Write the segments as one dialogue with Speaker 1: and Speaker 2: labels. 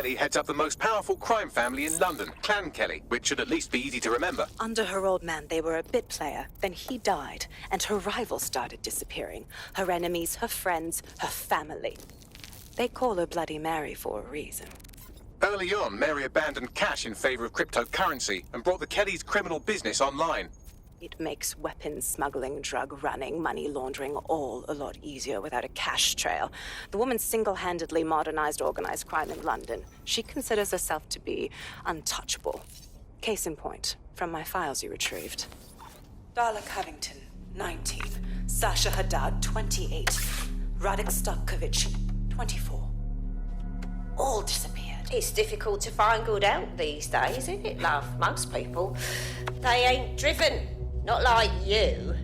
Speaker 1: Kelley heads up the most powerful crime family in London, Clan Kelley, which should at least be easy to remember.
Speaker 2: Under her old man, they were a bit player. Then he died, and her rivals started disappearing. Her enemies, her friends, her family. They call her Bloody Mary for a reason.
Speaker 1: Early on, Mary abandoned cash in favor of cryptocurrency and brought the Kelleys' criminal business online.
Speaker 2: It makes weapons smuggling, drug running, money laundering all a lot easier without a cash trail. The woman single-handedly modernized organized crime in London. She considers herself to be untouchable. Case in point, from my files you retrieved. Darla Covington, 19. Sasha Haddad, 28. Radek Stokovich, 24. All disappeared.
Speaker 3: It's difficult to find good help these days, isn't it, love? Most people, they ain't driven. Not like you.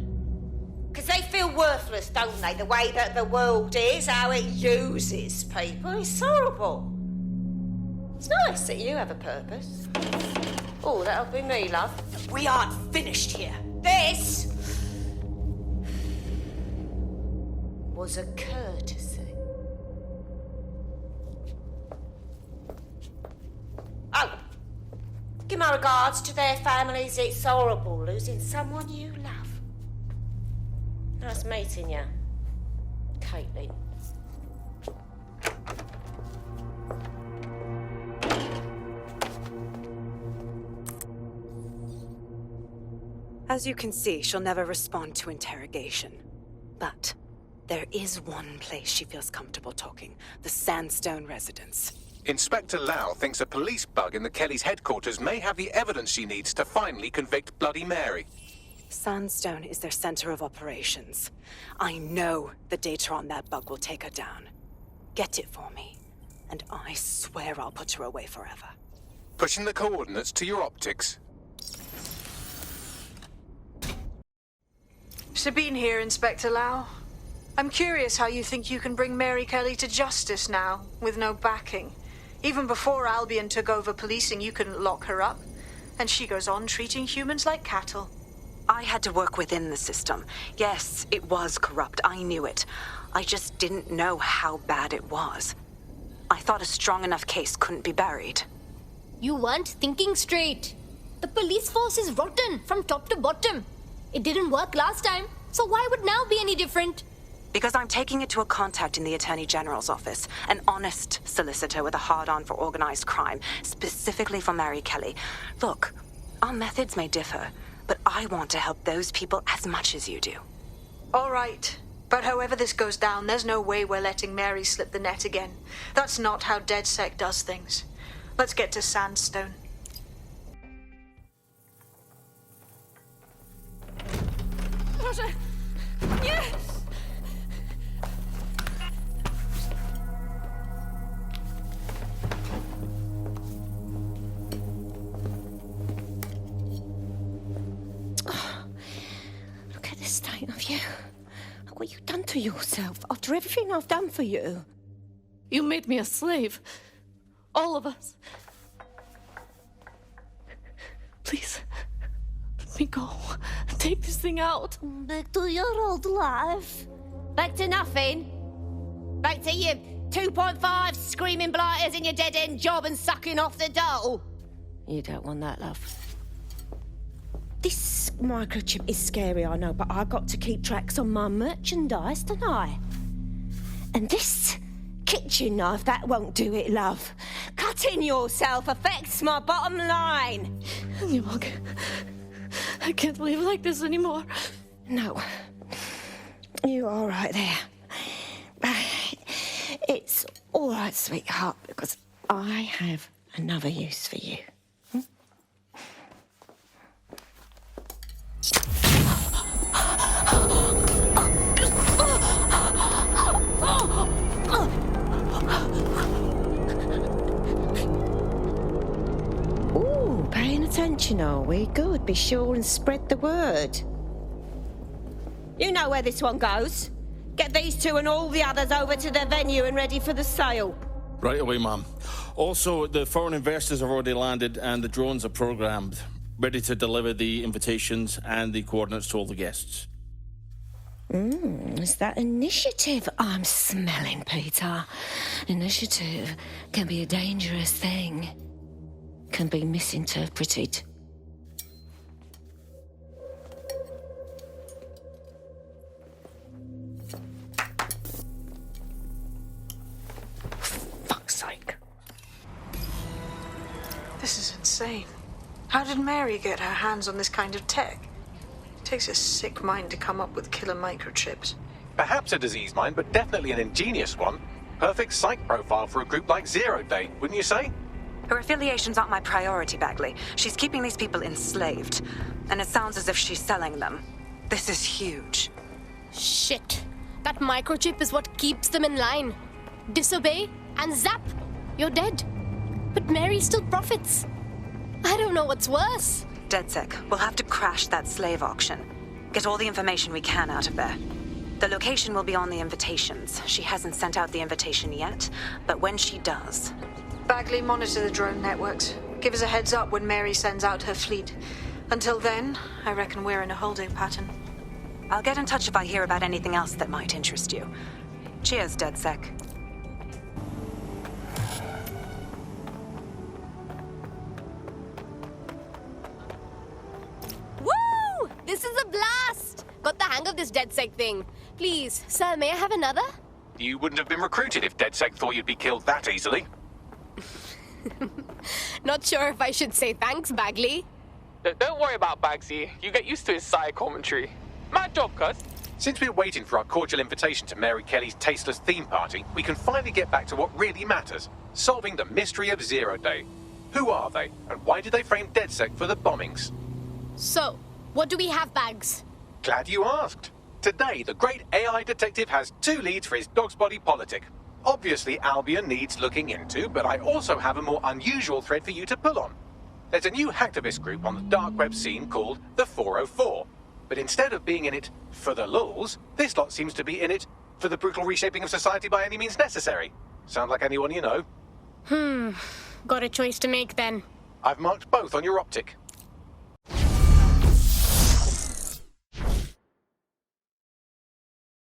Speaker 3: Because they feel worthless, don't they? The way that the world is, how it uses people. It's horrible. It's nice that you have a purpose. Oh, that'll be me, love.
Speaker 2: We aren't finished here.
Speaker 3: This was a courtesy. Oh, give my regards to their families. It's horrible losing someone you love. Nice meeting you, Caitlin.
Speaker 2: As you can see, she'll never respond to interrogation. But there is one place she feels comfortable talking, the Sandstone residence.
Speaker 1: Inspector Lau thinks a police bug in the Kelleys' headquarters may have the evidence she needs to finally convict Bloody Mary.
Speaker 2: Sandstone is their center of operations. I know the data on that bug will take her down. Get it for me, and I swear I'll put her away forever.
Speaker 1: Pushing the coordinates to your optics.
Speaker 4: Sabine here, Inspector Lau. I'm curious how you think you can bring Mary Kelley to justice now, with no backing. Even before Albion took over policing, you couldn't lock her up. And she goes on treating humans like cattle.
Speaker 2: I had to work within the system. Yes, it was corrupt. I knew it. I just didn't know how bad it was. I thought a strong enough case couldn't be buried.
Speaker 5: You weren't thinking straight. The police force is rotten from top to bottom. It didn't work last time, so why would now be any different?
Speaker 2: Because I'm taking it to a contact in the Attorney General's office, an honest solicitor with a hard-on for organized crime, specifically for Mary Kelley. Look, our methods may differ, but I want to help those people as much as you do.
Speaker 4: All right. But however this goes down, there's no way we're letting Mary slip the net again. That's not how DedSec does things. Let's get to Sandstone.
Speaker 5: Proszę! Nie!
Speaker 3: Look at the state of you. Look what you've done to yourself after everything I've done for you.
Speaker 6: You made me a slave. All of us. Please, let me go. Take this thing out.
Speaker 3: Back to your old life. Back to nothing. Back to you 2.5 screaming blighters in your dead-end job and sucking off the dole. You don't want that, love. This microchip is scary, I know, but I got to keep tracks on my merchandise, don't I? And this kitchen knife, that won't do it, love. Cutting yourself affects my bottom line.
Speaker 6: I can't live like this anymore.
Speaker 3: No. You're all right there. It's all right, sweetheart, because I have another use for you. Ooh, paying attention, are we? Good. Be sure and spread the word. You know where this one goes. Get these two and all the others over to their venue and ready for the sale.
Speaker 7: Right away, ma'am. Also, the foreign investors have already landed and the drones are programmed, ready to deliver the invitations and the coordinates to all the guests.
Speaker 8: Is that initiative I'm smelling, Peter? Initiative can be a dangerous thing. Can be misinterpreted. Fuck's sake.
Speaker 4: This is insane. How did Mary get her hands on this kind of tech? It takes a sick mind to come up with killer microchips.
Speaker 1: Perhaps a disease mind, but definitely an ingenious one. Perfect psych profile for a group like Zero Day, wouldn't you say?
Speaker 2: Her affiliations aren't my priority, Bagley. She's keeping these people enslaved. And it sounds as if she's selling them. This is huge.
Speaker 5: Shit. That microchip is what keeps them in line. Disobey and zap. You're dead. But Mary still profits. I don't know what's worse.
Speaker 2: DedSec, we'll have to crash that slave auction. Get all the information we can out of there. The location will be on the invitations. She hasn't sent out the invitation yet, but when she does...
Speaker 4: Bagley, monitor the drone networks. Give us a heads up when Mary sends out her fleet. Until then, I reckon we're in a holding pattern.
Speaker 2: I'll get in touch if I hear about anything else that might interest you. Cheers, DedSec.
Speaker 5: Woo! This is a blast! Got the hang of this DedSec thing. Please, sir, may I have another?
Speaker 1: You wouldn't have been recruited if DedSec thought you'd be killed that easily.
Speaker 5: Not sure if I should say thanks, Bagley.
Speaker 9: Don't worry about Bagsy. You get used to his side commentary. Mad job, cuz.
Speaker 1: Since we're waiting for our cordial invitation to Mary Kelley's tasteless theme party, we can finally get back to what really matters. Solving the mystery of Zero Day. Who are they, and why did they frame DedSec for the bombings?
Speaker 5: So, what do we have, Bags?
Speaker 1: Glad you asked. Today, the great AI detective has 2 leads for his dog's body politic. Obviously, Albion needs looking into, but I also have a more unusual thread for you to pull on. There's a new hacktivist group on the dark web scene called the 404. But instead of being in it for the lulz, this lot seems to be in it for the brutal reshaping of society by any means necessary. Sound like anyone you know?
Speaker 5: Got a choice to make then.
Speaker 1: I've marked both on your optic.